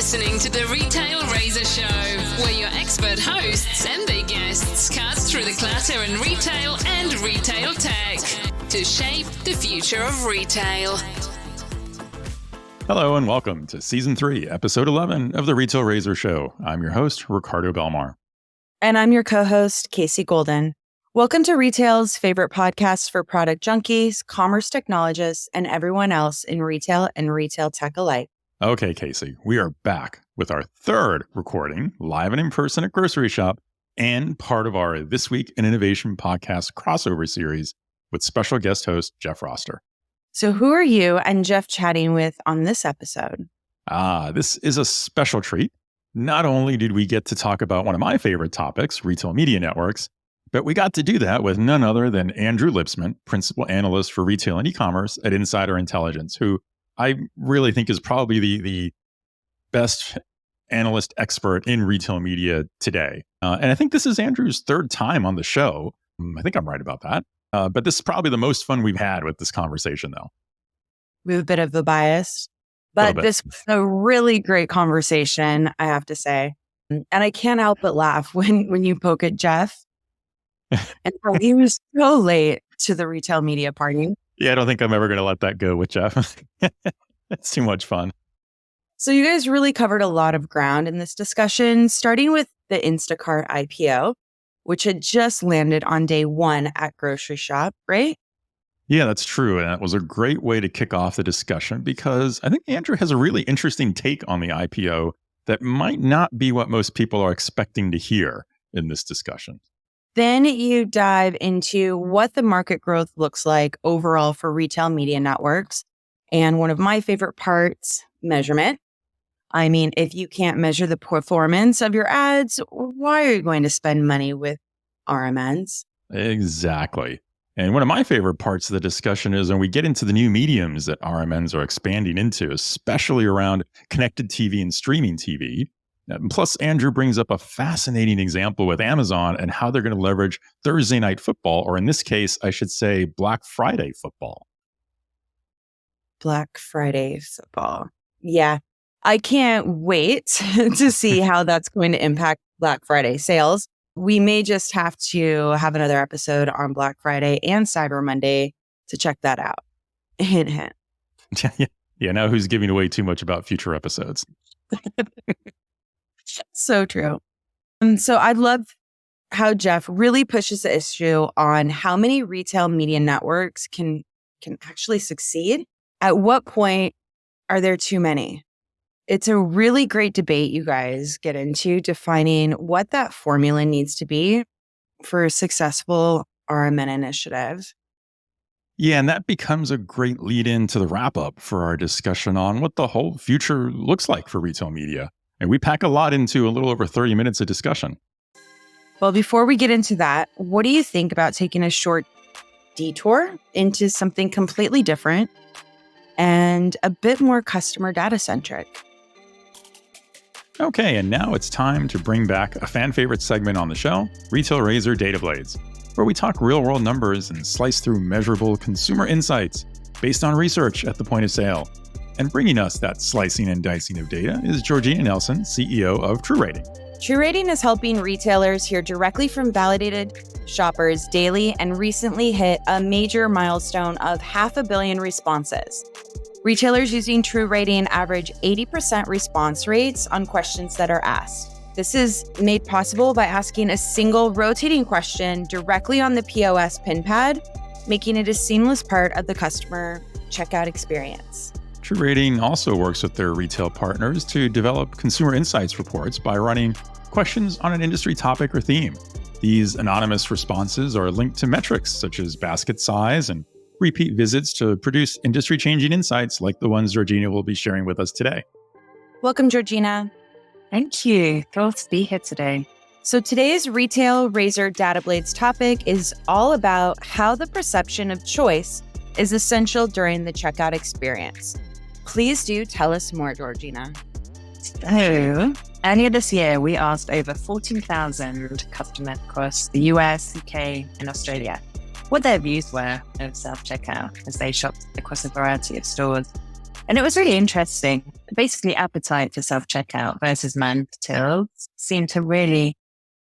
listening to the Retail Razor Show, where your expert hosts and their guests cut through the clutter in retail and retail tech to shape the future of retail. Hello and welcome to Season 3, Episode 11 of the Retail Razor Show. I'm your host, Ricardo Belmar. And I'm your co-host, Casey Golden. Welcome to Retail's favorite podcast for product junkies, commerce technologists, and everyone else in retail and retail tech alike. Okay, Casey, we are back with our third recording, live and in person at Groceryshop, and part of our This Week in Innovation podcast crossover series with special guest host Jeff Roster. So who are you and Jeff chatting with on this episode? This is a special treat. Not only did we get to talk about one of my favorite topics, retail media networks, but we got to do that with none other than Andrew Lipsman, principal analyst for retail and e-commerce at Insider Intelligence, who I really think is probably the best analyst expert in retail media today. And I think this is Andrew's third time on the show. I think I'm right about that. But this is probably the most fun we've had with this conversation, though. We have a bit of a bias, but this was a really great conversation, I have to say. And I can't help but laugh when you poke at Jeff. And he was so late to the retail media party. Yeah, I don't think I'm ever going to let that go with Jeff. It's too much fun. So you guys really covered a lot of ground in this discussion, starting with the Instacart IPO, which had just landed on day one at Groceryshop, right? Yeah, that's true. And that was a great way to kick off the discussion because I think Andrew has a really interesting take on the IPO that might not be what most people are expecting to hear in this discussion. Then you dive into what the market growth looks like overall for retail media networks. And one of my favorite parts, measurement. I mean, if you can't measure the performance of your ads, why are you going to spend money with RMNs? Exactly. And one of my favorite parts of the discussion is when we get into the new mediums that RMNs are expanding into, especially around connected TV and streaming TV. Plus, Andrew brings up a fascinating example with Amazon and how they're going to leverage Thursday night football, or in this case, I should say Black Friday football. Black Friday football. Yeah, I can't wait to see how that's going to impact Black Friday sales. We may just have to have another episode on Black Friday and Cyber Monday to check that out. Hint, hint. Yeah, now who's giving away too much about future episodes? So true. And so I love how Jeff really pushes the issue on how many retail media networks can actually succeed. At what point are there too many? It's a really great debate you guys get into defining what that formula needs to be for a successful RMN initiative. Yeah, and that becomes a great lead in to the wrap up for our discussion on what the whole future looks like for retail media. And we pack a lot into a little over 30 minutes of discussion. Well, before we get into that, what do you think about taking a short detour into something completely different and a bit more customer data centric? Okay, and now it's time to bring back a fan favorite segment on the show, Retail Razor Data Blades, where we talk real world numbers and slice through measurable consumer insights based on research at the point of sale. And bringing us that slicing and dicing of data is Georgina Nelson, CEO of TruRating. TruRating is helping retailers hear directly from validated shoppers daily and recently hit a major milestone of 500 million responses. Retailers using TruRating average 80% response rates on questions that are asked. This is made possible by asking a single rotating question directly on the POS pin pad, making it a seamless part of the customer checkout experience. TruRating also works with their retail partners to develop consumer insights reports by running questions on an industry topic or theme. These anonymous responses are linked to metrics such as basket size and repeat visits to produce industry-changing insights like the ones Georgina will be sharing with us today. Welcome, Georgina. Thank you. Thrilled to be here today. So today's Retail Razor Data Blades topic is all about how the perception of choice is essential during the checkout experience. Please do tell us more, Georgina. So, earlier this year, we asked over 14,000 customers across the US, UK, and Australia what their views were of self-checkout as they shopped across a variety of stores. And it was really interesting. Basically, appetite for self-checkout versus manned tills seem to really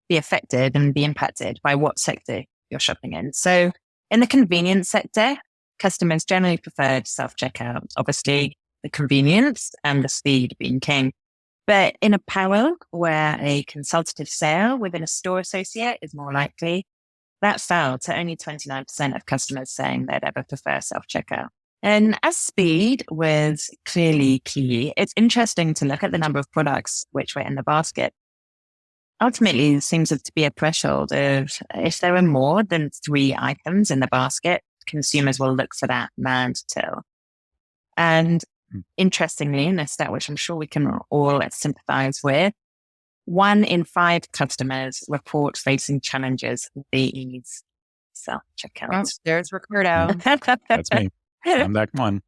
be affected and be impacted by what sector you're shopping in. So in the convenience sector, customers generally preferred self-checkout. Obviously, the convenience and the speed being king. But in apparel, where a consultative sale within a store associate is more likely, that fell to only 29% of customers saying they'd ever prefer self-checkout. And as speed was clearly key, it's interesting to look at the number of products which were in the basket. Ultimately, there seems to be a threshold of if there are more than 3 items in the basket, consumers will look for that manned till. And interestingly, in this stat, which I'm sure we can all sympathize with, 1 in 5 customers report facing challenges with the ease self-checkout. Oh, there's Ricardo. That's me. I'm that one.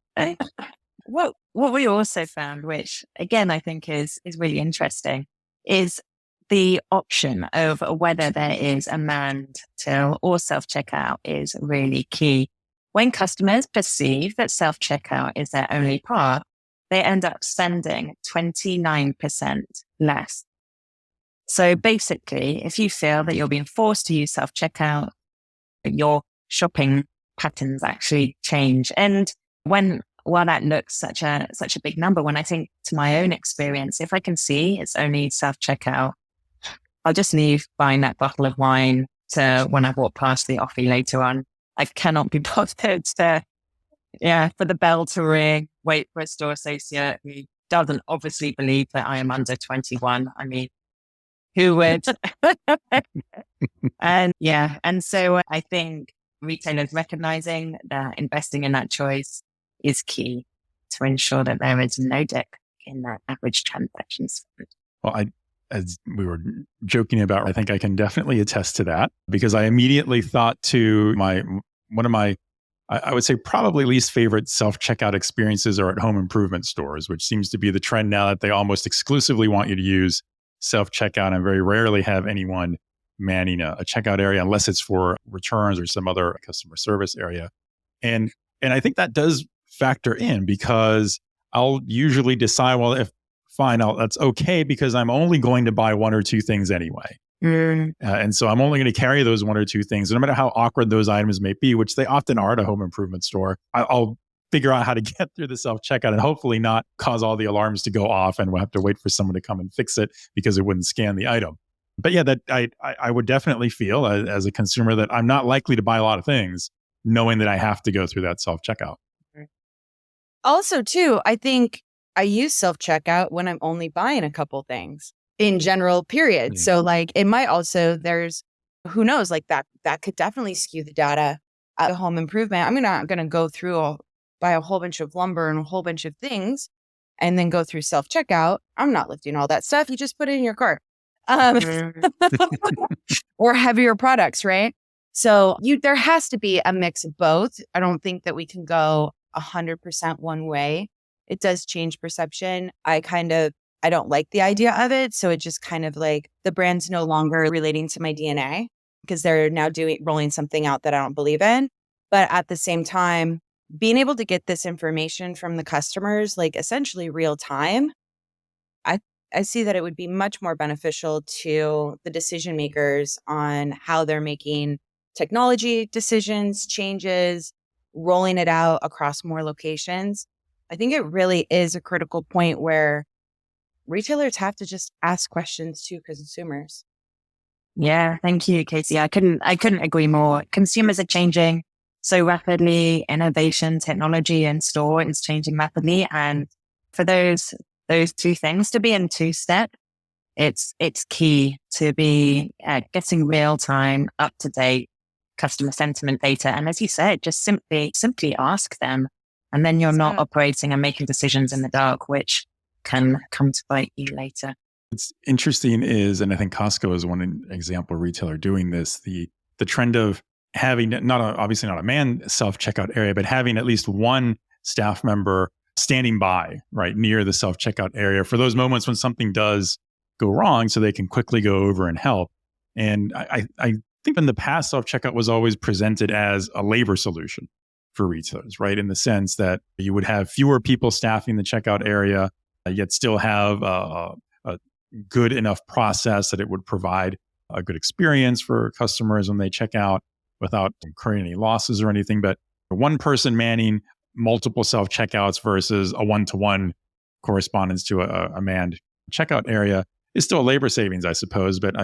What we also found, which again I think is really interesting, is the option of whether there is a manned till or self-checkout is really key. When customers perceive that self-checkout is their only path, they end up spending 29% less. So basically, if you feel that you're being forced to use self-checkout, your shopping patterns actually change. And while that looks such a big number, when I think to my own experience, if I can see it's only self-checkout, I'll just leave buying that bottle of wine to when I walk past the offie later on. I cannot be bothered to, for the bell to ring, wait for a store associate who doesn't obviously believe that I am under 21. I mean, who would? And so I think retailers recognizing that investing in that choice is key to ensure that there is no dip in that average transaction spend. Well, as we were joking about, I think I can definitely attest to that because I immediately thought to one of my, I would say probably least favorite self-checkout experiences are at home improvement stores, which seems to be the trend now that they almost exclusively want you to use self-checkout and very rarely have anyone manning a checkout area unless it's for returns or some other customer service area. And I think that does factor in because I'll usually decide, well, if fine, that's okay because I'm only going to buy 1 or 2 things anyway. And so I'm only going to carry those 1 or 2 things. And no matter how awkward those items may be, which they often are at a home improvement store, I'll figure out how to get through the self-checkout and hopefully not cause all the alarms to go off and we'll have to wait for someone to come and fix it because it wouldn't scan the item. But yeah, that I would definitely feel as a consumer that I'm not likely to buy a lot of things knowing that I have to go through that self-checkout. Also, too, I think I use self-checkout when I'm only buying a couple things in general, period. Mm. So like it might also, who knows, like that could definitely skew the data at a home improvement. I'm not going to go through buy a whole bunch of lumber and a whole bunch of things and then go through self-checkout. I'm not lifting all that stuff. You just put it in your cart. Or heavier products, right? So there has to be a mix of both. I don't think that we can go 100% one way. It does change perception. I don't like the idea of it. So it just kind of like the brand's no longer relating to my DNA because they're now rolling something out that I don't believe in. But at the same time, being able to get this information from the customers, like essentially real time, I see that it would be much more beneficial to the decision makers on how they're making technology decisions, changes, rolling it out across more locations. I think it really is a critical point where retailers have to just ask questions to consumers. Yeah, thank you, Casey. I couldn't agree more. Consumers are changing so rapidly. Innovation, technology in store is changing rapidly. And for those 2 things to be in 2-step, it's key to be getting real time, up to date customer sentiment data. And as you said, just simply ask them. And then you're not operating and making decisions in the dark, which can come to bite you later. What's interesting is, and I think Costco is one example retailer doing this, the trend of having obviously not a manned self-checkout area, but having at least one staff member standing by right near the self-checkout area for those moments when something does go wrong so they can quickly go over and help. And I think in the past, self-checkout was always presented as a labor solution for retailers, right? In the sense that you would have fewer people staffing the checkout area, yet still have a good enough process that it would provide a good experience for customers when they check out without incurring any losses or anything. But one person manning multiple self-checkouts versus a one-to-one correspondence to a manned checkout area is still a labor savings, I suppose. But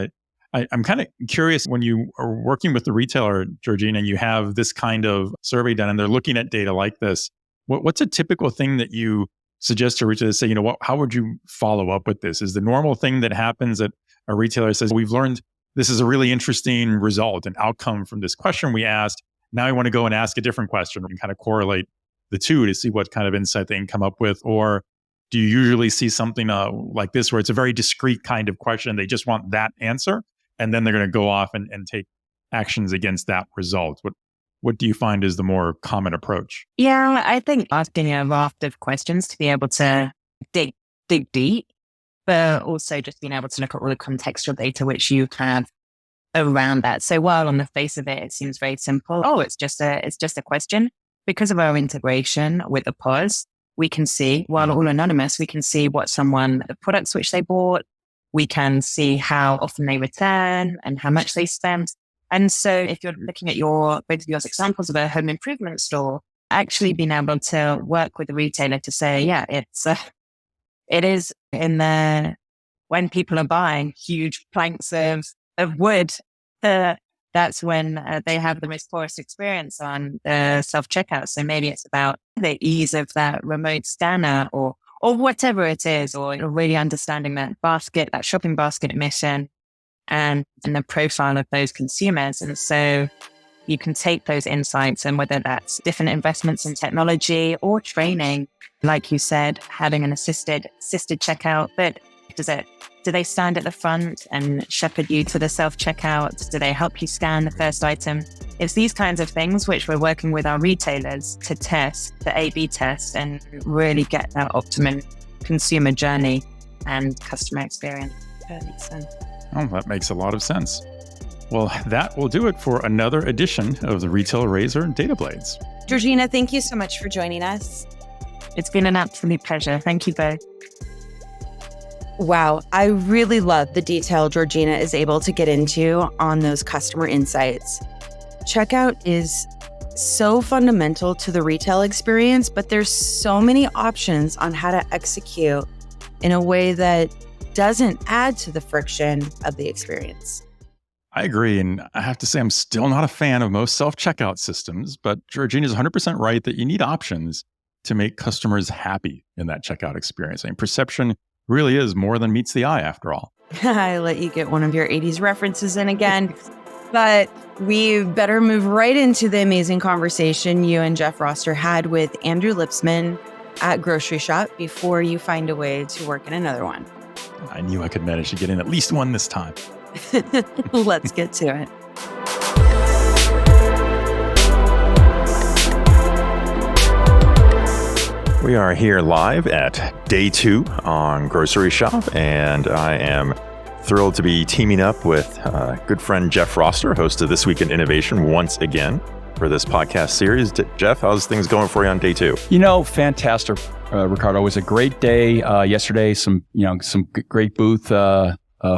I'm kind of curious, when you are working with the retailer, Georgina, and you have this kind of survey done and they're looking at data like this, what's a typical thing that you suggest to retailers? Say, how would you follow up with this? Is the normal thing that happens that a retailer says, we've learned this is a really interesting result, an outcome from this question we asked. Now I want to go and ask a different question and kind of correlate the two to see what kind of insight they can come up with? Or do you usually see something like this where it's a very discrete kind of question? They just want that answer, and then they're going to go off and take actions against that result. What do you find is the more common approach? Yeah, I think asking a raft of questions to be able to dig deep, but also just being able to look at all the contextual data which you have around that. So while on the face of it seems very simple, it's just a question. Because of our integration with the POS, we can see, while all anonymous, we can see the products which they bought. We can see how often they return and how much they spent. And so if you're looking at both of your examples of a home improvement store, actually being able to work with the retailer to say, it is in there when people are buying huge planks of wood, that's when they have the most poorest experience on the self-checkout. So maybe it's about the ease of that remote scanner or whatever it is, or really understanding that shopping basket mission and the profile of those consumers. And so you can take those insights, and whether that's different investments in technology or training, like you said, having an assisted checkout, but do they stand at the front and shepherd you to the self-checkout? Do they help you scan the first item? It's these kinds of things which we're working with our retailers to test, the A/B test, and really get that optimum consumer journey and customer experience. That makes a lot of sense. Well, that will do it for another edition of the Retail Razor Data Blades. Georgina, thank you so much for joining us. It's been an absolute pleasure. Thank you both. Wow, I really love the detail Georgina is able to get into on those customer insights. Checkout is so fundamental to the retail experience, but there's so many options on how to execute in a way that doesn't add to the friction of the experience. I agree. And I have to say, I'm still not a fan of most self-checkout systems, but Georgina's 100% right that you need options to make customers happy in that checkout experience. I mean, perception really is more than meets the eye after all. I let you get one of your 80s references in again, but we better move right into the amazing conversation you and Jeff Roster had with Andrew Lipsman at Groceryshop before you find a way to work in another one. I knew I could manage to get in at least one this time. Let's get to it. We are here live at day 2 on Grocery Shop, and I am thrilled to be teaming up with good friend Jeff Roster, host of This Week in Innovation, once again for this podcast series. Jeff, how's things going for you on day 2? Fantastic, Ricardo. It was a great day yesterday. Some great booth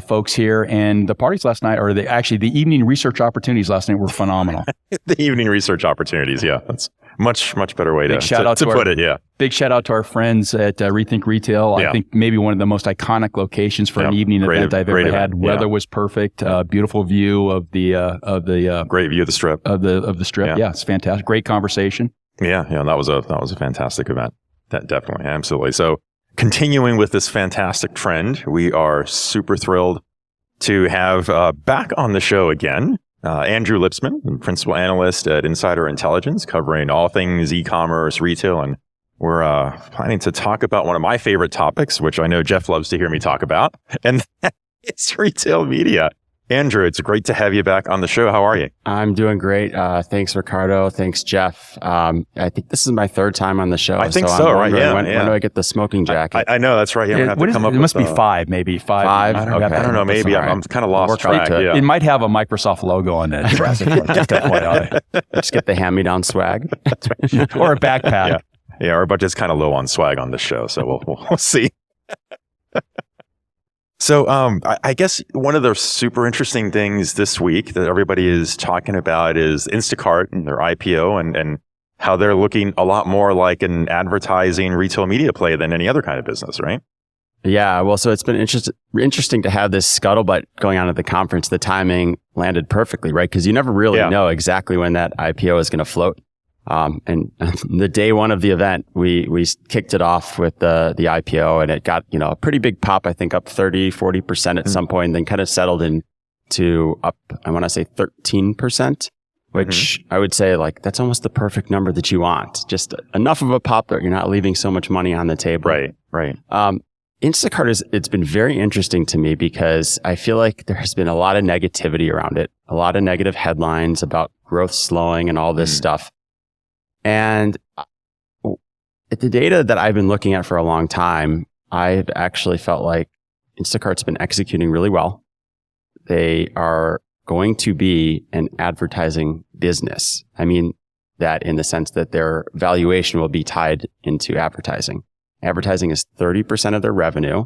folks here, and the parties last night, or the evening research opportunities last night were phenomenal. The evening research opportunities, yeah, that's much better way to put it. Yeah, big shout out to our friends at Rethink Retail. Yeah. I think maybe one of the most iconic locations for an evening event I've ever had. Weather was perfect. Beautiful view of the great view of the strip of the strip. Yeah, it's fantastic. Great conversation. Yeah, that was a fantastic event. That definitely, absolutely. So, continuing with this fantastic trend, we are super thrilled to have back on the show again Andrew Lipsman, principal analyst at Insider Intelligence, covering all things e-commerce, retail, and we're planning to talk about one of my favorite topics, which I know Jeff loves to hear me talk about, and it's retail media. Andrew, it's great to have you back on the show. How are you? I'm doing great. Thanks, Ricardo. Thanks, Jeff. I think this is my third time on the show. I think so, right? Yeah. When do I get the smoking jacket? I know, that's right. Yeah, It must be five, maybe. Five. I don't know. Maybe I'm kind of lost track. It might have a Microsoft logo on it. Just FYI. Just get the hand-me-down swag. Or a backpack. Yeah, our budget's kind of low on swag on this show, so we'll see. So I guess one of the super interesting things this week that everybody is talking about is Instacart and their IPO and how they're looking a lot more like an advertising retail media play than any other kind of business, right? Yeah, well, so it's been interesting to have this scuttlebutt going on at the conference. The timing landed perfectly, right? Because you never really know exactly when that IPO is going to float. And the day one of the event, we kicked it off with the IPO, and it got, a pretty big pop, I think up 30-40% at some point, and then kind of settled into up, I want to say 13%, which I would say that's almost the perfect number that you want. Just enough of a pop that you're not leaving so much money on the table. Right. Instacart it's been very interesting to me because I feel like there has been a lot of negativity around it, a lot of negative headlines about growth slowing and all this stuff. And the data that I've been looking at for a long time, I've actually felt like Instacart's been executing really well. They are going to be an advertising business. I mean that in the sense that their valuation will be tied into advertising. Advertising is 30% of their revenue.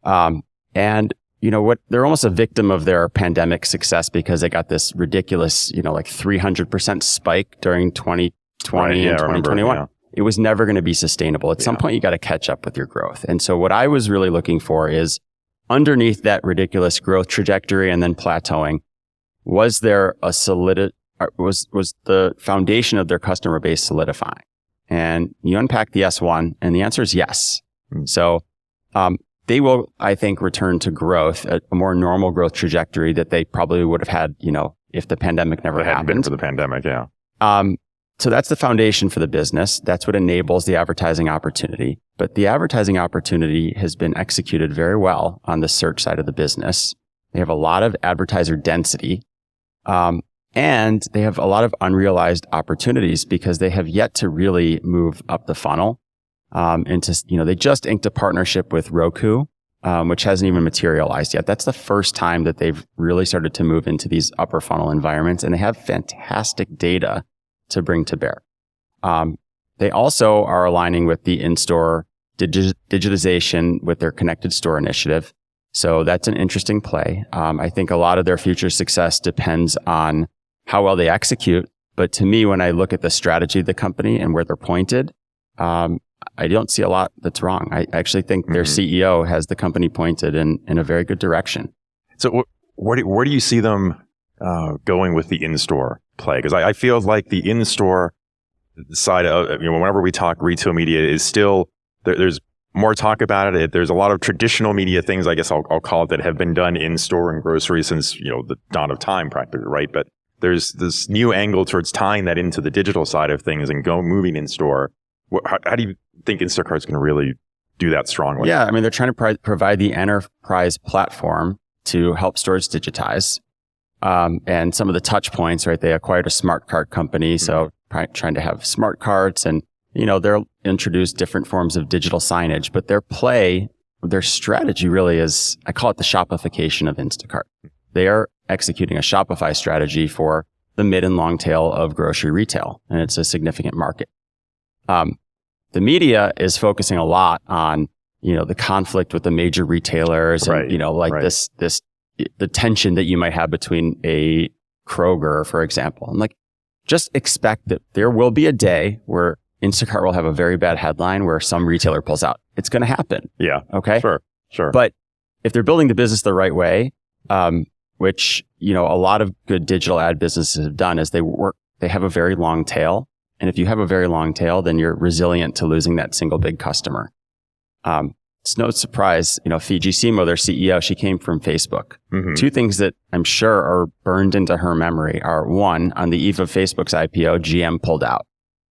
And you know what? They're almost a victim of their pandemic success because they got this ridiculous, 300% spike during 2020 and 2021. Yeah. It was never going to be sustainable. At some point, you got to catch up with your growth. And so what I was really looking for is underneath that ridiculous growth trajectory and then plateauing, was there a was the foundation of their customer base solidifying? And you unpack the S1 and the answer is yes. So, they will, I think, return to growth, a more normal growth trajectory that they probably would have had, if the pandemic never happened. Hadn't been for the pandemic, yeah. So that's the foundation for the business. That's what enables the advertising opportunity. But the advertising opportunity has been executed very well on the search side of the business. They have a lot of advertiser density. And they have a lot of unrealized opportunities because they have yet to really move up the funnel. They just inked a partnership with Roku, which hasn't even materialized yet. That's the first time that they've really started to move into these upper funnel environments, and they have fantastic data to bring to bear. They also are aligning with the in-store digitization with their connected store initiative. So that's an interesting play. I think a lot of their future success depends on how well they execute. But to me, when I look at the strategy of the company and where they're pointed, I don't see a lot that's wrong. I actually think their CEO has the company pointed in a very good direction. So where do you see them going with the in-store play? Because I feel like the in-store side of, whenever we talk retail media is still, there's more talk about it. There's a lot of traditional media things, I guess I'll call it, that have been done in-store and grocery since, the dawn of time practically, right? But there's this new angle towards tying that into the digital side of things and moving in-store. How do you think Instacart's going to really do that strongly? Yeah, they're trying to provide the enterprise platform to help stores digitize. And some of the touch points, right? They acquired a smart cart company. So trying to have smart carts and, they'll introduce different forms of digital signage, but their strategy really is, I call it the Shopification of Instacart. They are executing a Shopify strategy for the mid and long tail of grocery retail. And it's a significant market. The media is focusing a lot on, the conflict with the major retailers and, this the tension that you might have between a Kroger, for example. And just expect that there will be a day where Instacart will have a very bad headline where some retailer pulls out. It's going to happen. Yeah. Okay. Sure. But if they're building the business the right way, which, a lot of good digital ad businesses have done is they have a very long tail. And if you have a very long tail, then you're resilient to losing that single big customer. It's no surprise, Fiji Simo, their CEO, she came from Facebook. Two things that I'm sure are burned into her memory are, one, on the eve of Facebook's IPO, GM pulled out.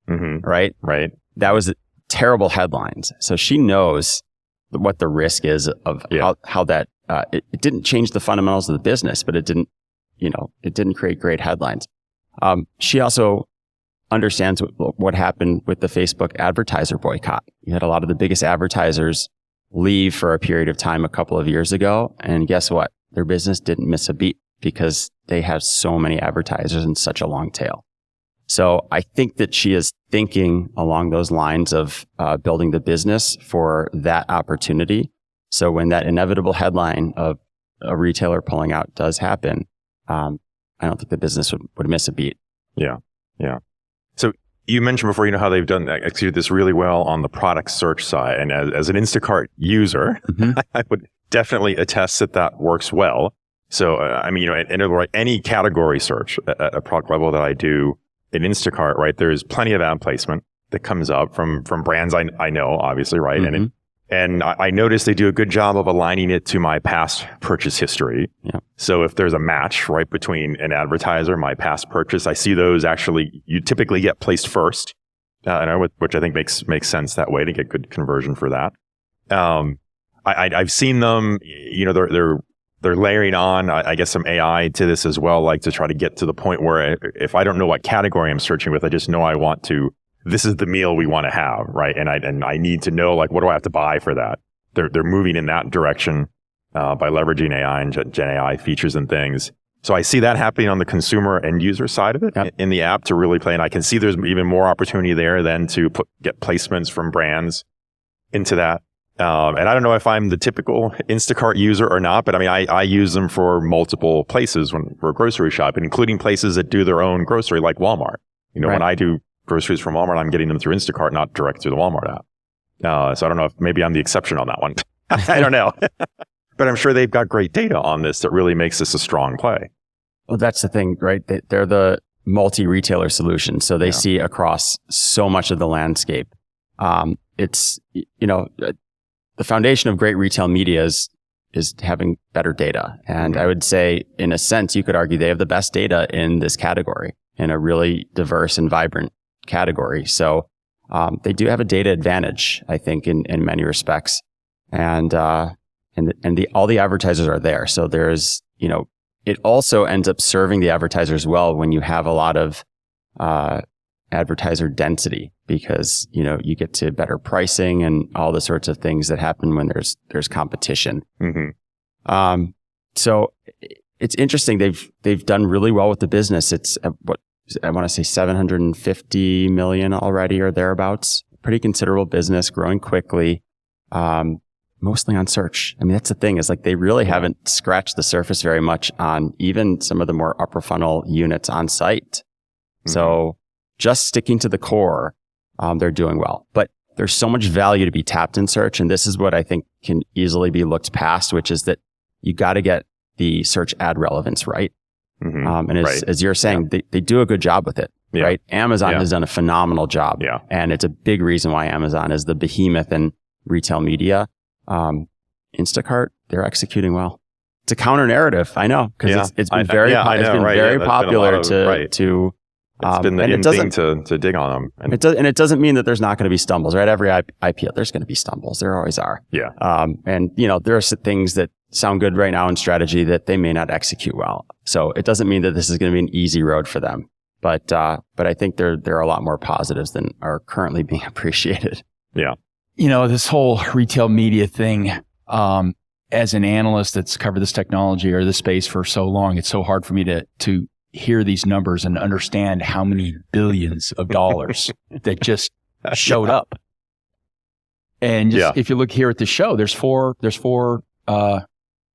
Right? That was terrible headlines. So she knows what the risk is of how that it didn't change the fundamentals of the business, but it didn't create great headlines. She also understands what happened with the Facebook advertiser boycott. You had a lot of the biggest advertisers leave for a period of time a couple of years ago. And guess what? Their business didn't miss a beat because they have so many advertisers and such a long tail. So I think that she is thinking along those lines of building the business for that opportunity. So when that inevitable headline of a retailer pulling out does happen, I don't think the business would miss a beat. Yeah. So you mentioned before, how they've executed this really well on the product search side. And as an Instacart user, I would definitely attest that works well. So, any category search at a product level that I do in Instacart, right, there's plenty of ad placement that comes up from brands I know, obviously, right? Mm-hmm. And I notice they do a good job of aligning it to my past purchase history. Yeah. So if there's a match, right, between an advertiser, my past purchase, I see those you typically get placed first, which I think makes sense that way to get good conversion for that. I've seen them, they're layering on, I guess, some AI to this as well, like to try to get to the point where if I don't know what category I'm searching with, I just know this is the meal we want to have, right? And I need to know, like, what do I have to buy for that? They're moving in that direction by leveraging AI and Gen AI features and things. So I see that happening on the consumer end user side of it in the app to really play. And I can see there's even more opportunity there than to get placements from brands into that. And I don't know if I'm the typical Instacart user or not, but I use them for multiple places for grocery shopping, including places that do their own grocery, like Walmart. When I do groceries from Walmart, I'm getting them through Instacart, not direct through the Walmart app. So I don't know if maybe I'm the exception on that one. I don't know. But I'm sure they've got great data on this that really makes this a strong play. Well, that's the thing, right? They're the multi-retailer solution. So they see across so much of the landscape. It's, the foundation of great retail media is having better data. And I would say, in a sense, you could argue they have the best data in this category, in a really diverse and vibrant category. So they do have a data advantage, I think, in many respects. And all the advertisers are there. So there's, it also ends up serving the advertisers well when you have a lot of advertiser density, because, you get to better pricing and all the sorts of things that happen when there's competition. Mm-hmm. So it's interesting. They've done really well with the business. It's I want to say 750 million already or thereabouts. Pretty considerable business, growing quickly, mostly on search. That's the thing, is like they really haven't scratched the surface very much on even some of the more upper funnel units on site. Mm-hmm. So just sticking to the core, they're doing well. But there's so much value to be tapped in search. And this is what I think can easily be looked past, which is that you got to get the search ad relevance right. Mm-hmm. And as you're saying, they do a good job with it, right? Amazon has done a phenomenal job. Yeah. And it's a big reason why Amazon is the behemoth in retail media. Instacart, they're executing well. It's a counter narrative, I know, because it's been very popular to it's been the in thing to dig on them. And it doesn't mean that there's not going to be stumbles, right? Every IPO, there's going to be stumbles. There always are. Yeah. And there are things that sound good right now in strategy that they may not execute well. So it doesn't mean that this is going to be an easy road for them. But I think there are a lot more positives than are currently being appreciated. Yeah. This whole retail media thing, as an analyst that's covered this technology or this space for so long, it's so hard for me to hear these numbers and understand how many billions of dollars that just showed up. And if you look here at the show, there's four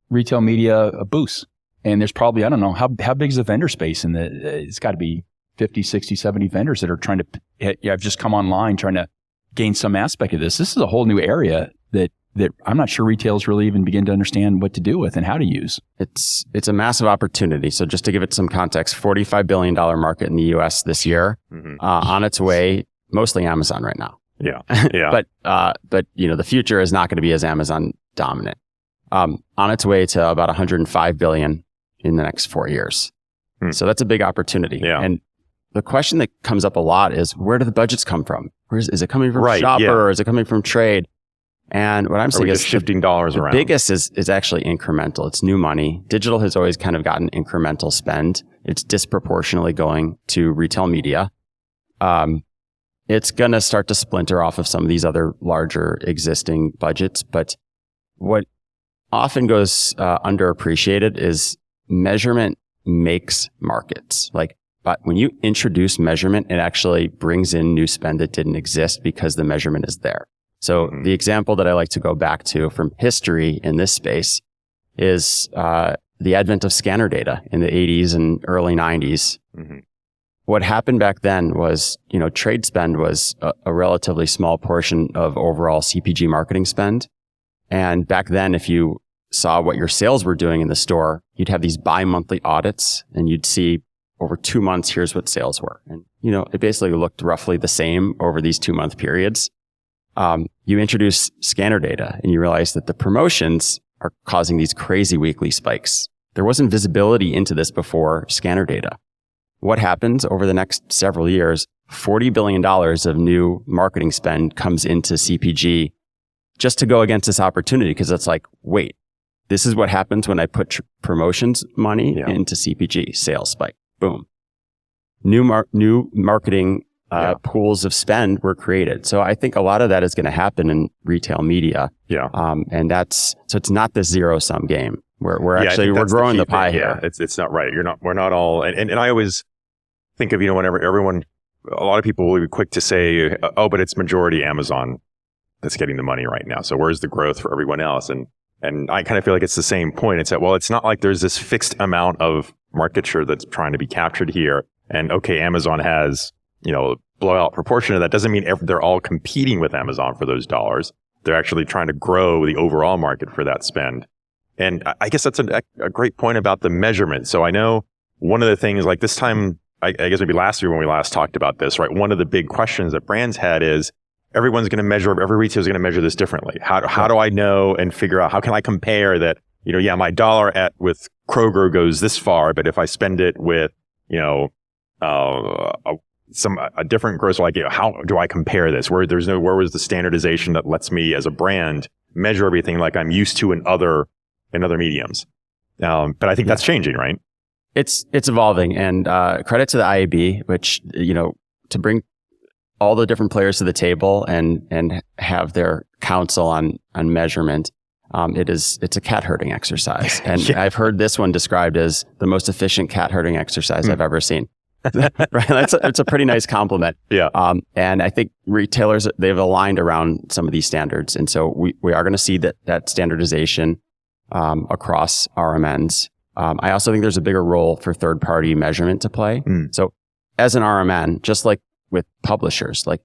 retail media booths, and there's probably, I don't know, how big is the vendor space? And it's got to be 50, 60, 70 vendors that are trying to, have just come online trying to gain some aspect of this. This is a whole new area that I'm not sure retailers really even begin to understand what to do with and how to use. It's a massive opportunity. So just to give it some context, $45 billion market in the US this year, on its way, mostly Amazon right now. Yeah. but the future is not going to be as Amazon dominant. On its way to about 105 billion in the next 4 years. So that's a big opportunity. Yeah. And the question that comes up a lot is, where do the budgets come from? Is it coming from shopper or is it coming from trade? And what I'm saying is shifting dollars around. The biggest is actually incremental. It's new money. Digital has always kind of gotten incremental spend. It's disproportionately going to retail media. It's going to start to splinter off of some of these other larger existing budgets. But what often goes underappreciated is measurement makes markets. But when you introduce measurement, it actually brings in new spend that didn't exist because the measurement is there. So the example that I like to go back to from history in this space is the advent of scanner data in the 80s and early 90s. Mm-hmm. What happened back then was, trade spend was a relatively small portion of overall CPG marketing spend. And back then, if you saw what your sales were doing in the store, you'd have these bi-monthly audits and you'd see over 2 months, here's what sales were. And, it basically looked roughly the same over these 2-month periods. You introduce scanner data and you realize that the promotions are causing these crazy weekly spikes. There wasn't visibility into this before scanner data. What happens over the next several years? $40 billion of new marketing spend comes into CPG just to go against this opportunity because it's like, wait, this is what happens when I put promotions money into CPG. Sales spike. Boom. New marketing pools of spend were created. So I think a lot of that is going to happen in retail media. Yeah. And so it's not this zero sum game. We're growing the pie here. Yeah, it's not right. We're not all, and I always think of, whenever a lot of people will be quick to say, oh, but it's majority Amazon that's getting the money right now. So where's the growth for everyone else? And I kind of feel like it's the same point. It's that, well, it's not like there's this fixed amount of market share that's trying to be captured here. And okay, Amazon has, blowout proportion of that. Doesn't mean they're all competing with Amazon for those dollars. They're actually trying to grow the overall market for that spend. And I guess that's a great point about the measurement. So I know one of the things, like this time, I guess maybe last year when we last talked about this, right? One of the big questions that brands had is every retailer is going to measure this differently. How do I know and figure out, how can I compare that, my dollar with Kroger goes this far, but if I spend it with, a different grocer, like, how do I compare this? Where was the standardization that lets me as a brand measure everything like I'm used to in other mediums? But I think that's changing, right? It's evolving, and credit to the IAB, which, to bring all the different players to the table and have their counsel on measurement. It's a cat herding exercise. And I've heard this one described as the most efficient cat herding exercise I've ever seen. Right? It's a pretty nice compliment. Yeah. And I think retailers, they've aligned around some of these standards. And so we are going to see that standardization across RMNs. I also think there's a bigger role for third-party measurement to play. So as an RMN, just like with publishers, like,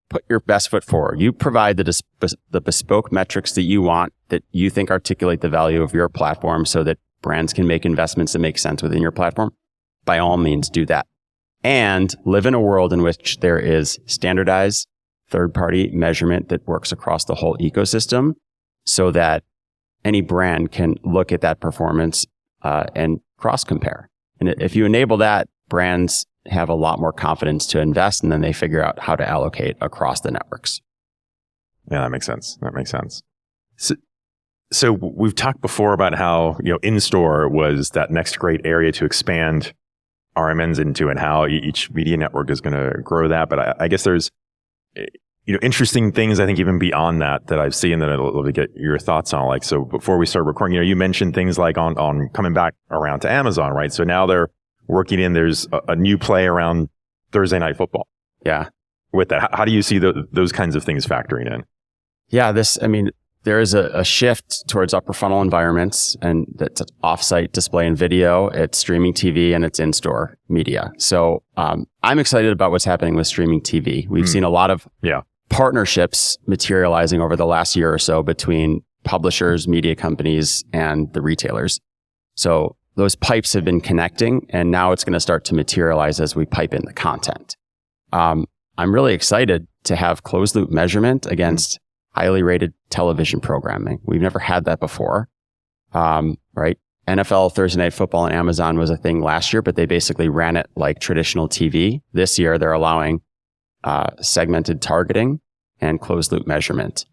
put your best foot forward. You provide the bespoke metrics that you want, that you think articulate the value of your platform so that brands can make investments that make sense within your platform. By all means, do that. And live in a world in which there is standardized third-party measurement that works across the whole ecosystem so that any brand can look at that performance and cross-compare. And if you enable that, brands have a lot more confidence to invest, and then they figure out how to allocate across the networks. Yeah, that makes sense. So we've talked before about how, in-store was that next great area to expand RMNs into, and how each media network is going to grow that. But I guess there's, interesting things, I think, even beyond that I've seen that I'd love to get your thoughts on. Like, so before we start recording, you mentioned things like on coming back around to Amazon, right? So now they're working in, there's a new play around Thursday Night Football. Yeah. With that, how do you see those kinds of things factoring in? Yeah, there is a shift towards upper funnel environments, and that's offsite display and video, it's streaming TV, and it's in-store media. So I'm excited about what's happening with streaming TV. We've seen a lot of partnerships materializing over the last year or so between publishers, media companies, and the retailers. So those pipes have been connecting, and now it's going to start to materialize as we pipe in the content. I'm really excited to have closed loop measurement against highly rated television programming. We've never had that before, right? NFL Thursday Night Football on Amazon was a thing last year, but they basically ran it like traditional TV. This year, they're allowing segmented targeting and closed loop measurement.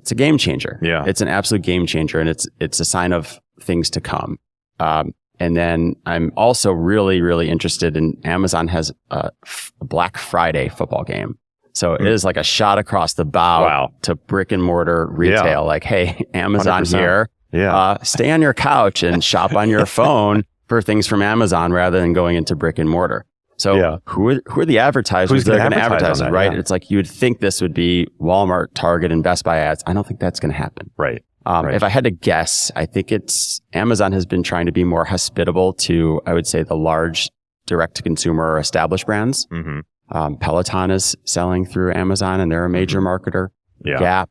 it's a game changer. Yeah. It's an absolute game changer, and it's a sign of things to come. And then I'm also really, really interested in Amazon has a Black Friday football game. So it is like a shot across the bow to brick and mortar retail. Yeah. Like, hey, Amazon 100%. here. Yeah. Stay on your couch and shop on your phone for things from Amazon rather than going into brick and mortar. So who are the advertisers that are going to advertise it, right? Yeah. It's like you would think this would be Walmart, Target, and Best Buy ads. I don't think that's going to happen. Right. If I had to guess, I think it's Amazon has been trying to be more hospitable to, I would say, the large direct-to-consumer or established brands. Mm-hmm. Peloton is selling through Amazon, and they're a major marketer. Yeah. Gap,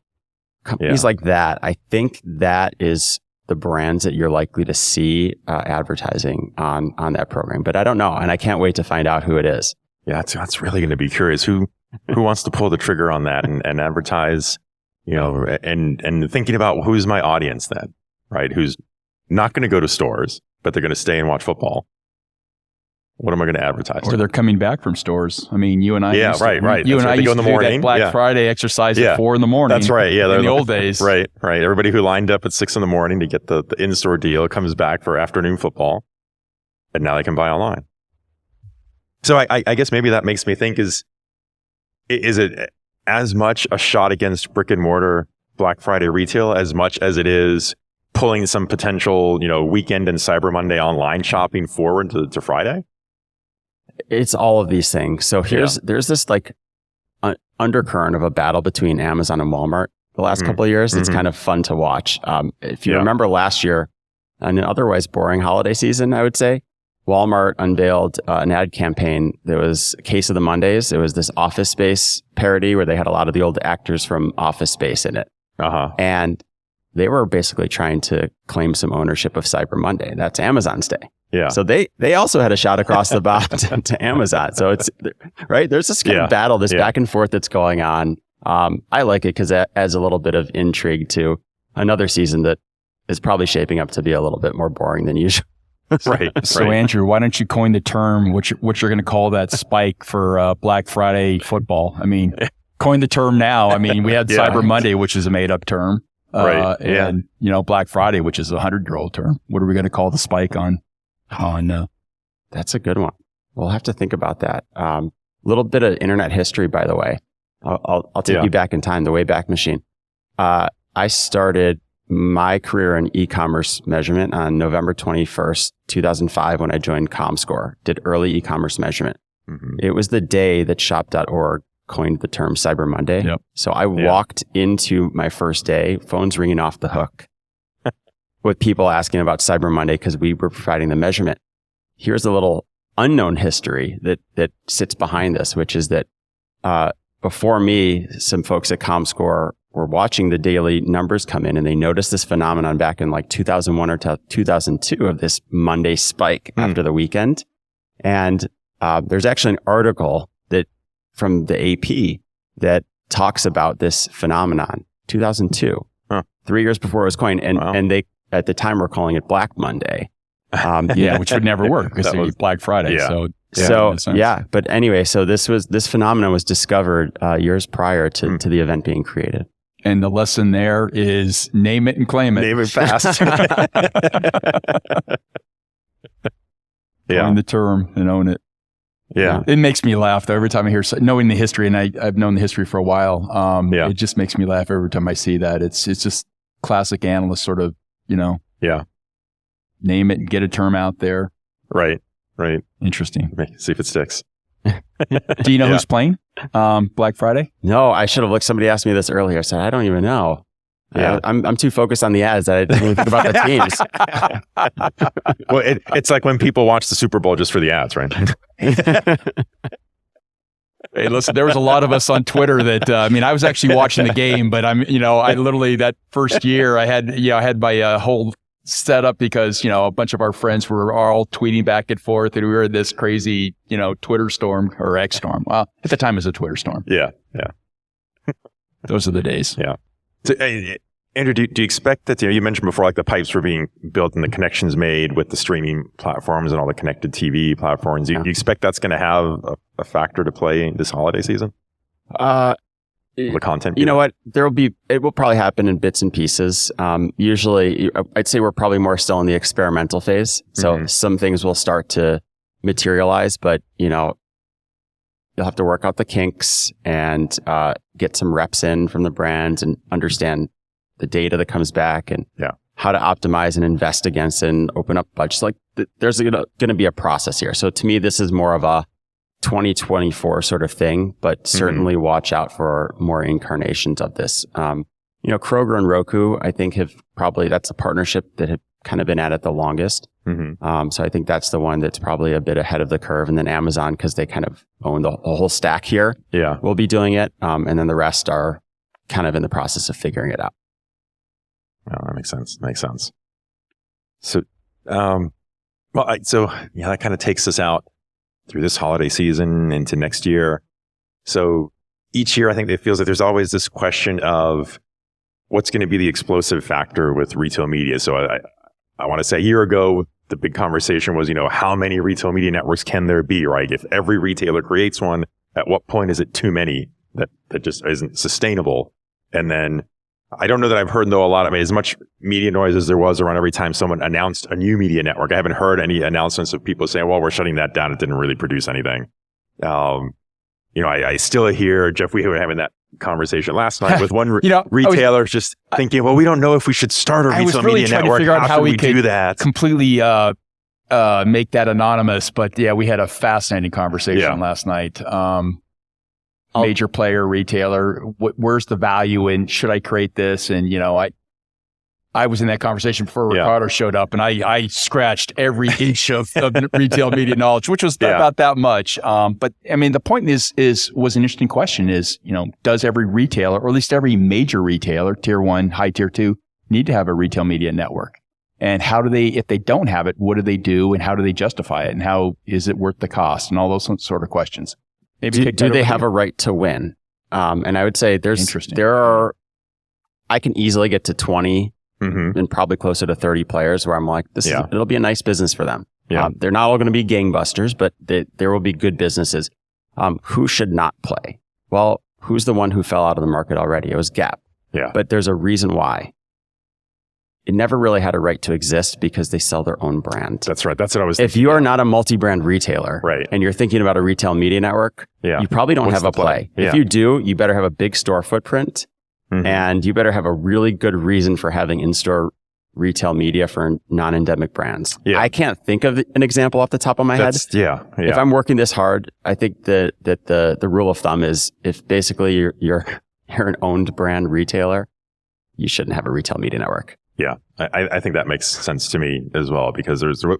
companies like that. I think that is the brands that you're likely to see advertising on that program. But I don't know, and I can't wait to find out who it is. Yeah, that's really going to be curious. Who wants to pull the trigger on that and advertise? And thinking about who's my audience then, right? Who's not going to go to stores, but they're going to stay and watch football. What am I going to advertise? Or they're coming back from stores. I mean, you and I. Right. You and I used go in the to do morning. that Black Friday exercise at 4 a.m. That's right. Yeah, in the old days. Right. Everybody who lined up at 6 a.m. to get the in-store deal comes back for afternoon football, and now they can buy online. So I guess maybe that makes me think: is it as much a shot against brick and mortar Black Friday retail as much as it is pulling some potential, weekend and Cyber Monday online shopping forward to Friday? It's all of these things. So there's this like undercurrent of a battle between Amazon and Walmart the last couple of years. It's kind of fun to watch. If you remember last year, an otherwise boring holiday season, I would say, Walmart unveiled an ad campaign. There was Case of the Mondays. It was this Office Space parody where they had a lot of the old actors from Office Space in it. And they were basically trying to claim some ownership of Cyber Monday. That's Amazon's day. Yeah. So they also had a shot across the bow to Amazon. So it's right. There's this kind of battle, this back and forth that's going on. I like it because that adds a little bit of intrigue to another season that is probably shaping up to be a little bit more boring than usual. Right. So Andrew, why don't you coin the term, what you're going to call that spike for Black Friday football? I mean, coin the term now. I mean, we had Cyber Monday, which is a made up term. And Black Friday, which is a 100-year-old term. What are we going to call the spike on? That's a good one. We'll have to think about that. Little bit of internet history, by the way. I'll take you back in time, the Wayback Machine. I started my career in e-commerce measurement on November 21st, 2005, when I joined ComScore, did early e-commerce measurement. Mm-hmm. It was the day that shop.org coined the term Cyber Monday. Yep. So I walked into my first day, phones ringing off the hook with people asking about Cyber Monday because we were providing the measurement. Here's a little unknown history that sits behind this, which is that before me, some folks at ComScore were watching the daily numbers come in, and they noticed this phenomenon back in like 2001 or 2002 of this Monday spike after the weekend. And there's actually an article that from the AP that talks about this phenomenon, 2002, 3 years before it was coined. And they, at the time, were calling it Black Monday. Which would never work because it was Black Friday. But anyway, so this phenomenon was discovered years prior to the event being created. And the lesson there is name it and claim it. Name it fast. Coin the term and own it. Yeah. It makes me laugh though every time I hear, knowing the history, and I've known the history for a while. It just makes me laugh every time I see that. It's just classic analyst sort of, name it and get a term out there. Right. Interesting. See if it sticks. Do you know who's playing Black Friday? No, I should have looked. Somebody asked me this earlier. I said, I don't even know. Yeah. I'm too focused on the ads that I didn't even think about the teams. Well, it's like when people watch the Super Bowl just for the ads, right? Hey, listen, there was a lot of us on Twitter that, I was actually watching the game, but I literally that first year I had my whole set up because, a bunch of our friends were all tweeting back and forth and we were in this crazy, Twitter storm or X storm. Well, at the time it was a Twitter storm. Yeah. Those are the days. Yeah. So, Andrew, do you expect that, you mentioned before, like the pipes were being built and the connections made with the streaming platforms and all the connected TV platforms. Do you expect that's going to have a factor to play this holiday season? the content? You know what? It will probably happen in bits and pieces. Usually, I'd say we're probably more still in the experimental phase. So some things will start to materialize, but you'll have to work out the kinks and get some reps in from the brands and understand the data that comes back and how to optimize and invest against it and open up budgets. Like there's going to be a process here. So to me, this is more of a 2024 sort of thing, but certainly watch out for more incarnations of this. Kroger and Roku, I think that's a partnership that have kind of been at it the longest. So I think that's the one that's probably a bit ahead of the curve. And then Amazon, because they kind of own the whole stack here, will be doing it. And then the rest are kind of in the process of figuring it out. Oh, that makes sense. So, that kind of takes us out through this holiday season into next year. So each year, I think it feels like there's always this question of what's going to be the explosive factor with retail media. So I want to say a year ago, the big conversation was, how many retail media networks can there be, right? If every retailer creates one, at what point is it too many that just isn't sustainable? And then I don't know that I've heard, though, a lot of as much media noise as there was around every time someone announced a new media network. I haven't heard any announcements of people saying, well, we're shutting that down. It didn't really produce anything. I still hear, Jeff, we were having that conversation last night with one retailer just thinking, well, we don't know if we should start a retail media network. To figure out how we could do that. Completely make that anonymous. But yeah, we had a fascinating conversation last night. Major player, retailer, where's the value in, should I create this? And, I was in that conversation before Ricardo showed up, and I scratched every inch of retail media knowledge, which was about that much. But I mean, the point was an interesting question is, does every retailer, or at least every major retailer, tier 1, high tier 2, need to have a retail media network? And how do they, if they don't have it, what do they do, and how do they justify it? And how is it worth the cost? And all those sort of questions. Maybe do they have a right to win? And I would say I can easily get to 20 and probably closer to 30 players where I'm like, it'll be a nice business for them. They're not all going to be gangbusters, but there will be good businesses. Who should not play? Well, who's the one who fell out of the market already? It was Gap. But there's a reason why. It never really had a right to exist because they sell their own brand. That's right. That's what I was thinking. If you are not a multi-brand retailer and you're thinking about a retail media network, you probably don't have a play. If you do, you better have a big store footprint and you better have a really good reason for having in-store retail media for non-endemic brands. I can't think of an example off the top of my head. If I'm working this hard, I think that the rule of thumb is if basically you're an owned brand retailer, you shouldn't have a retail media network. Yeah, I think that makes sense to me as well, because where's the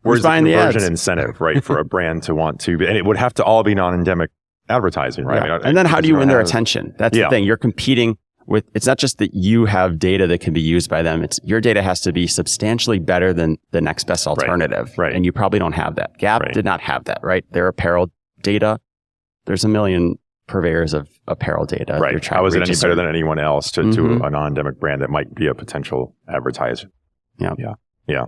conversion incentive, right, for a brand to want to, and it would have to all be non-endemic advertising, right? I mean, and then how do you win their attention? That's the thing. You're competing with, it's not just that you have data that can be used by them. It's your data has to be substantially better than the next best alternative. Right. And you probably don't have that. Gap did not have that, right? Their apparel data, there's a million purveyors of apparel data. Right. How is it any better than anyone else to a non-endemic brand that might be a potential advertiser? Yeah.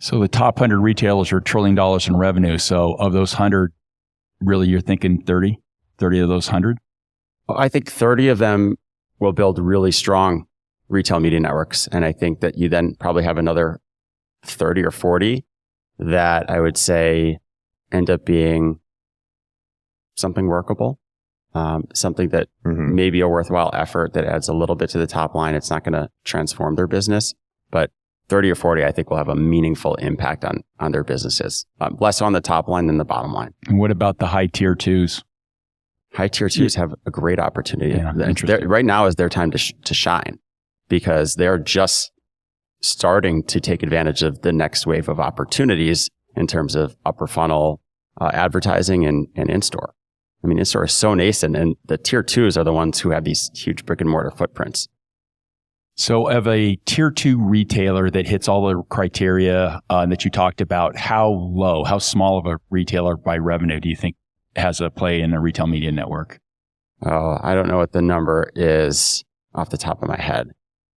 So the top 100 retailers are $1 trillion in revenue. So of those 100, really you're thinking 30 of those 100? Well, I think 30 of them will build really strong retail media networks. And I think that you then probably have another 30 or 40 that I would say end up being something workable. Something that may be a worthwhile effort that adds a little bit to the top line. It's not going to transform their business, but 30 or 40, I think, will have a meaningful impact on their businesses. Less on the top line than the bottom line. And what about the high tier 2s? High tier 2s have a great opportunity. Right now is their time to shine, because they're just starting to take advantage of the next wave of opportunities in terms of upper funnel advertising and in-store. I mean, in-store is so nascent, and the tier 2s are the ones who have these huge brick and mortar footprints. So of a tier 2 retailer that hits all the criteria that you talked about, how small of a retailer by revenue do you think has a play in a retail media network? Oh, I don't know what the number is off the top of my head,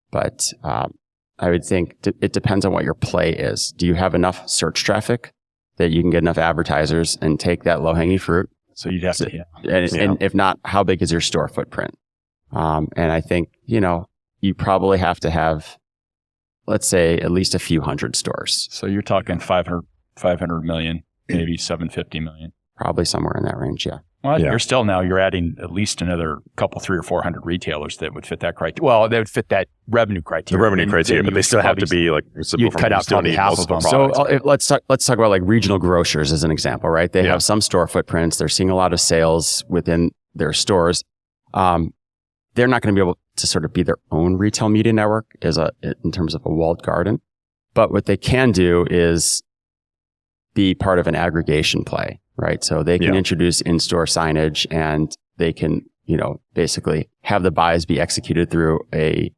but I would think it depends on what your play is. Do you have enough search traffic that you can get enough advertisers and take that low-hanging fruit, So you'd have to, and if not, how big is your store footprint? And I think, you probably have to have, let's say, at least a few hundred stores. So you're talking 500 million, maybe 750 million. Probably somewhere in that range, yeah. Well, you're adding at least another couple, 300 or 400 retailers that would fit that criteria. Well, they would fit that revenue criteria. The revenue criteria, but they still have to be like, you cut out probably half of them. So let's talk about like regional grocers as an example, right? They have some store footprints. They're seeing a lot of sales within their stores. They're not going to be able to sort of be their own retail media network in terms of a walled garden. But what they can do is be part of an aggregation play, right? So they can introduce in-store signage, and they can, basically have the buys be executed through a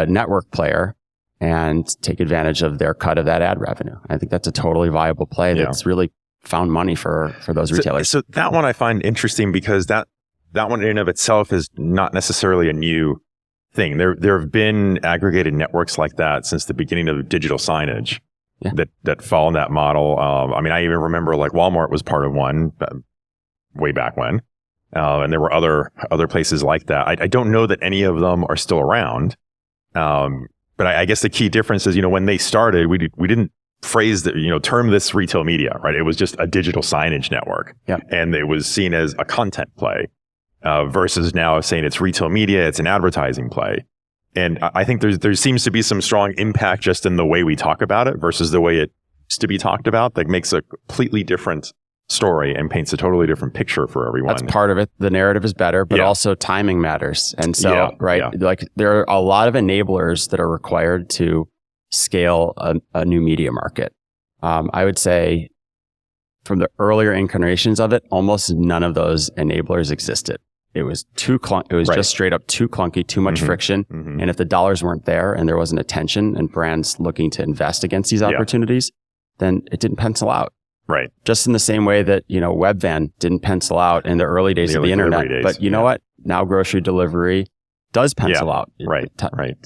network player and take advantage of their cut of that ad revenue. I think that's a totally viable play that's really found money for those retailers. So that one I find interesting because that one in and of itself is not necessarily a new thing. There have been aggregated networks like that since the beginning of digital signage that fall in that model. I even remember like Walmart was part of one way back when, and there were other places like that. I don't know that any of them are still around, but I guess the key difference is, when they started, we didn't phrase that, term this retail media, right? It was just a digital signage network, and it was seen as a content play. Versus now saying it's retail media, it's an advertising play. And I think there seems to be some strong impact just in the way we talk about it versus the way it used to be talked about that makes a completely different story and paints a totally different picture for everyone. That's part of it. The narrative is better, but also timing matters. And so, like there are a lot of enablers that are required to scale a new media market. I would say from the earlier incarnations of it, almost none of those enablers existed. It was just straight up too clunky, too much friction. And if the dollars weren't there and there wasn't attention and brands looking to invest against these opportunities, then it didn't pencil out. Right. Just in the same way that, Webvan didn't pencil out in the early days of the internet. But you know what? Now grocery delivery does pencil out. Right.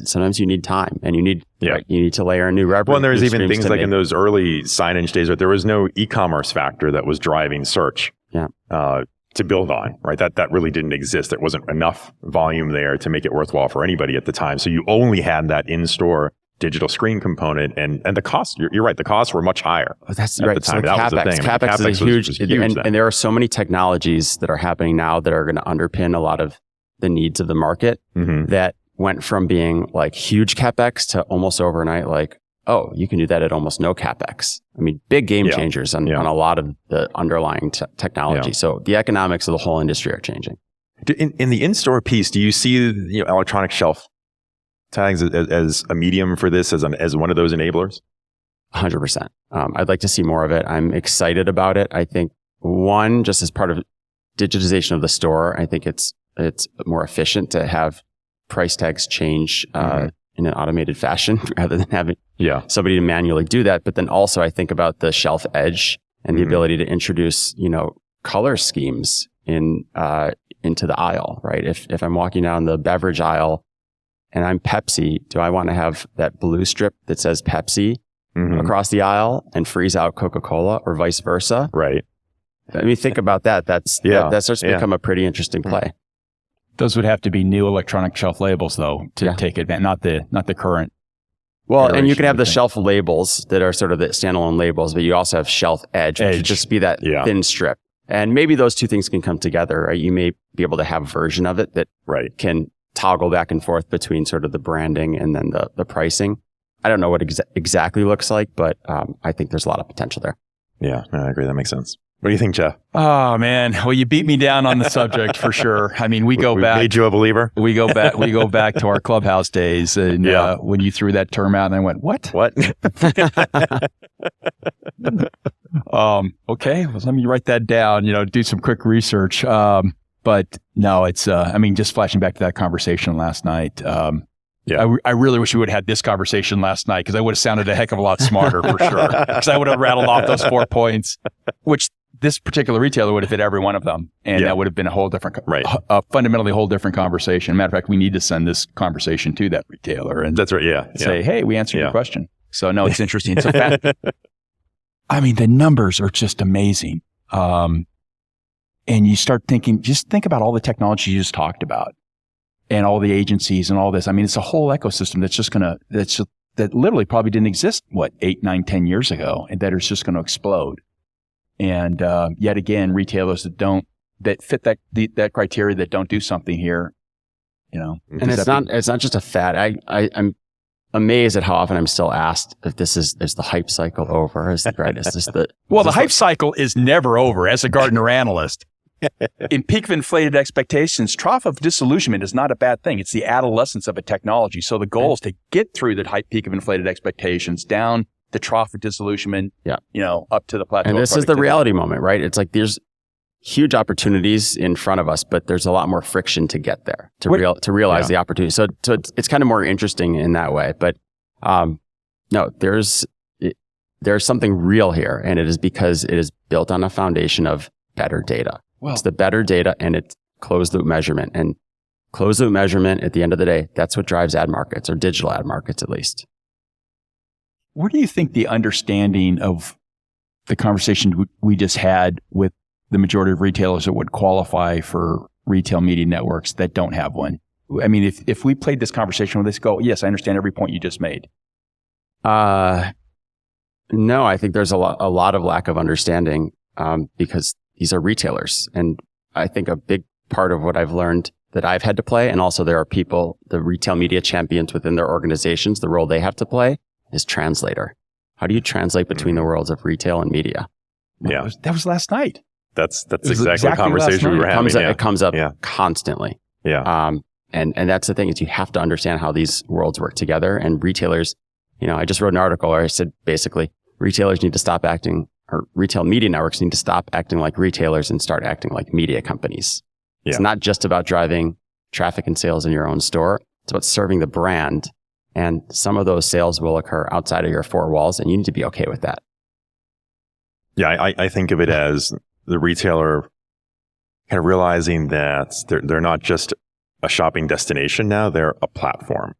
Sometimes you need time and you need to layer a new revenue. Well, and there's even things like in those early signage days where there was no e-commerce factor that was driving search. To build on, right? That really didn't exist. There wasn't enough volume there to make it worthwhile for anybody at the time. So you only had that in-store digital screen component, and the costs. You're right. The costs were much higher. That's right. At the time. So that was the thing. CapEx is huge, and there are so many technologies that are happening now that are going to underpin a lot of the needs of the market that went from being like huge CapEx to almost overnight like, oh, you can do that at almost no CapEx. I mean, big game changers on a lot of the underlying technology. So the economics of the whole industry are changing. In the in-store piece, do you see electronic shelf tags as a medium for this, as one of those enablers? 100%. I'd like to see more of it. I'm excited about it. I think one, just as part of digitization of the store, I think it's more efficient to have price tags change in an automated fashion rather than having somebody to manually do that. But then also I think about the shelf edge and the ability to introduce, color schemes into the aisle, right? If I'm walking down the beverage aisle and I'm Pepsi, do I want to have that blue strip that says Pepsi across the aisle and freeze out Coca-Cola or vice versa? Right. I mean, think about that. That starts to become a pretty interesting play. Those would have to be new electronic shelf labels, though, to take advantage, not the current. Well, and you can have the shelf labels that are sort of the standalone labels, but you also have shelf edge, which would just be that thin strip. And maybe those two things can come together. Right? You may be able to have a version of it that can toggle back and forth between sort of the branding and then the pricing. I don't know what exactly looks like, but I think there's a lot of potential there. Yeah, I agree. That makes sense. What do you think, Jeff? Oh man, well, you beat me down on the subject for sure. I mean, we made you a believer. We go back to our Clubhouse days, and when you threw that term out, and I went, "What? Okay, well, let me write that down. Do some quick research. But no, it's. Just flashing back to that conversation last night. I really wish we would have had this conversation last night because I would have sounded a heck of a lot smarter for sure. Because I would have rattled off those 4 points, which this particular retailer would have hit every one of them. And that would have been a whole different, fundamentally whole different conversation. Matter of fact, we need to send this conversation to that retailer. And that's right. Say, hey, we answered your question. So no, it's interesting. So the numbers are just amazing. And you start thinking, just think about all the technology you just talked about and all the agencies and all this. I mean, it's a whole ecosystem that literally probably didn't exist, 8, 9, 10 years ago, and that is just going to explode. And yet again, retailers that fit that criteria that don't do something here, And it's not just a fad. I'm amazed at how often I'm still asked if is the hype cycle over? Is the hype cycle is never over as a Gartner analyst. In peak of inflated expectations, trough of disillusionment is not a bad thing. It's the adolescence of a technology. So the goal is to get through the high peak of inflated expectations, down the trough of disillusionment, up to the plateau. And this is the reality moment, right? It's like there's huge opportunities in front of us, but there's a lot more friction to get there, to realize the opportunity. So it's kind of more interesting in that way. But no, there's something real here, and it is because it is built on a foundation of better data. Well, it's the better data, and it's closed loop measurement. And closed loop measurement, at the end of the day, that's what drives ad markets, or digital ad markets at least. Where do you think the understanding of the conversation we just had with the majority of retailers that would qualify for retail media networks that don't have one? I mean, if we played this conversation with this, go, yes, I understand every point you just made. No, I think there's a lot of lack of understanding because these are retailers. And I think a big part of what I've learned that I've had to play, and also there are people, the retail media champions within their organizations, the role they have to play is translator. How do you translate between the worlds of retail and media? Yeah. That was last night. That's exactly the conversation we were having. It comes up constantly. Yeah. And that's the thing, is you have to understand how these worlds work together. And retailers, I just wrote an article where I said basically retailers need to stop acting, or retail media networks need to stop acting like retailers and start acting like media companies. Yeah. It's not just about driving traffic and sales in your own store. It's about serving the brand. And some of those sales will occur outside of your four walls, and you need to be okay with that. Yeah, I think of it as the retailer kind of realizing that they're not just a shopping destination now, they're a platform,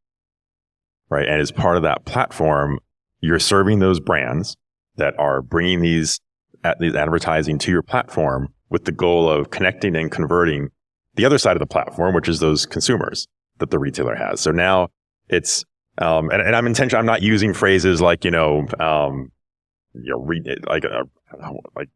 right? And as part of that platform, you're serving those brands that are bringing these advertising to your platform with the goal of connecting and converting the other side of the platform, which is those consumers that the retailer has. So now it's, and I'm not using phrases like, like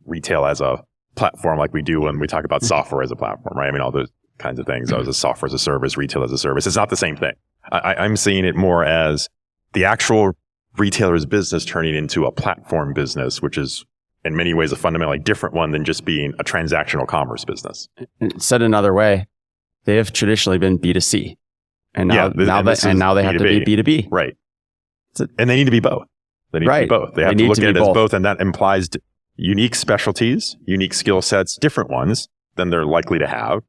retail as a platform, like we do when we talk about software as a platform, right? I mean, all those kinds of things. As a software as a service, retail as a service. It's not the same thing. I'm seeing it more as the actual retailer's business turning into a platform business, which is in many ways a fundamentally different one than just being a transactional commerce business. Said another way, they have traditionally been B2C. And now they have to be B2B. Right. And they need to be both. They need to be both. They have to look at it as both. And that implies unique specialties, unique skill sets, different ones than they're likely to have.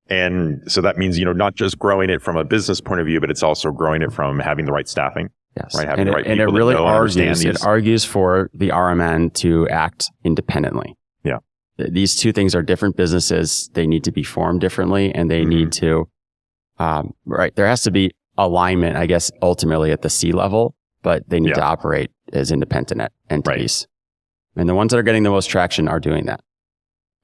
And so that means, not just growing it from a business point of view, but it's also growing it from having the right staffing. Yes. Right. Having the right people. And it really argues for the RMN to act independently. Yeah. These two things are different businesses. They need to be formed differently, and they need to, there has to be alignment, I guess, ultimately at the C level, but they need to operate as independent entities. Right. And the ones that are getting the most traction are doing that.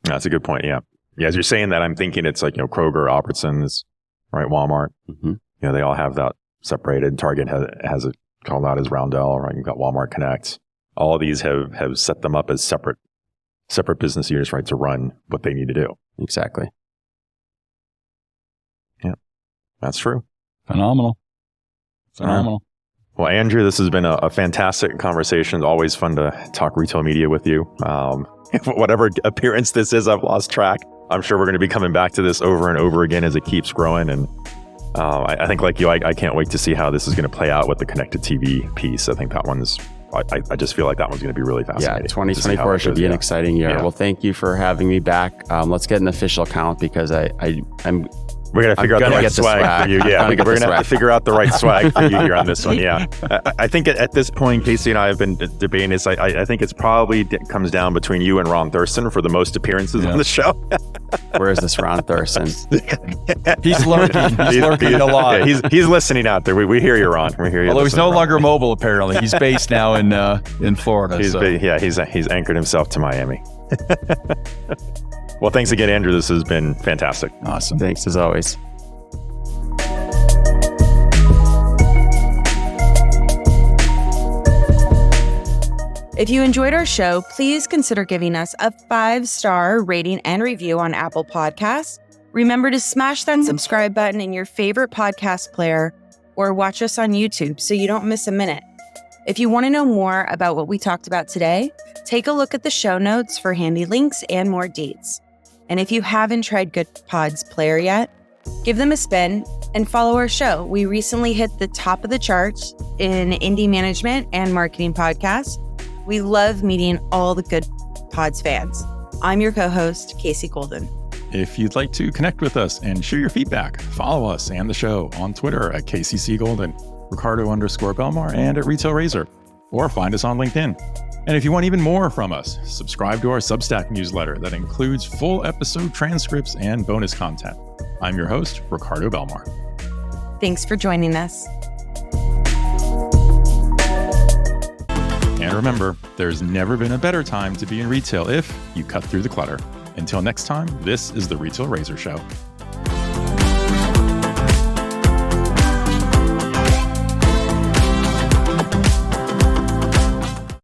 That's a good point. Yeah. Yeah. As you're saying that, I'm thinking it's like, Kroger, Albertsons, right? Walmart. Mm-hmm. They all have that separated. Target has it called out as Roundel, right? You've got Walmart Connect. All of these have set them up as separate business units, right? To run what they need to do. Exactly. Yeah. That's true. Phenomenal. Well, Andrew, this has been a fantastic conversation. Always fun to talk retail media with you. Whatever appearance this is, I've lost track. I'm sure we're going to be coming back to this over and over again as it keeps growing. And I think like you, I can't wait to see how this is going to play out with the connected TV piece. I think that one's, I just feel like that one's going to be really fascinating. Yeah, 2024 should be an exciting year. Yeah. Well, thank you for having me back. Let's get an official count because we're going to figure out the right swag for you. Yeah, we're going to have to figure out the right swag for you here on this one. Yeah. I think at this point, Casey and I have been debating this. I think it's probably comes down between you and Ron Thurston for the most appearances on the show. Where is this Ron Thurston? He's lurking. He's lurking a lot. Yeah, he's listening out there. We hear you, Ron. We hear you. Although he's no longer mobile, apparently. He's based now in Florida. He's anchored himself to Miami. Well, thanks again, Andrew. This has been fantastic. Awesome. Thanks as always. If you enjoyed our show, please consider giving us a 5-star rating and review on Apple Podcasts. Remember to smash that subscribe button in your favorite podcast player or watch us on YouTube so you don't miss a minute. If you want to know more about what we talked about today, take a look at the show notes for handy links and more deets. And if you haven't tried Goodpods Player yet, give them a spin and follow our show. We recently hit the top of the charts in indie management and marketing podcasts. We love meeting all the Goodpods fans. I'm your co-host, Casey Golden. If you'd like to connect with us and share your feedback, follow us and the show on Twitter at KCCGolden, Ricardo_Belmar, and at Retail Razor, or find us on LinkedIn. And if you want even more from us, subscribe to our Substack newsletter that includes full episode transcripts and bonus content. I'm your host, Ricardo Belmar. Thanks for joining us. And remember, there's never been a better time to be in retail if you cut through the clutter. Until next time, this is the Retail Razor Show.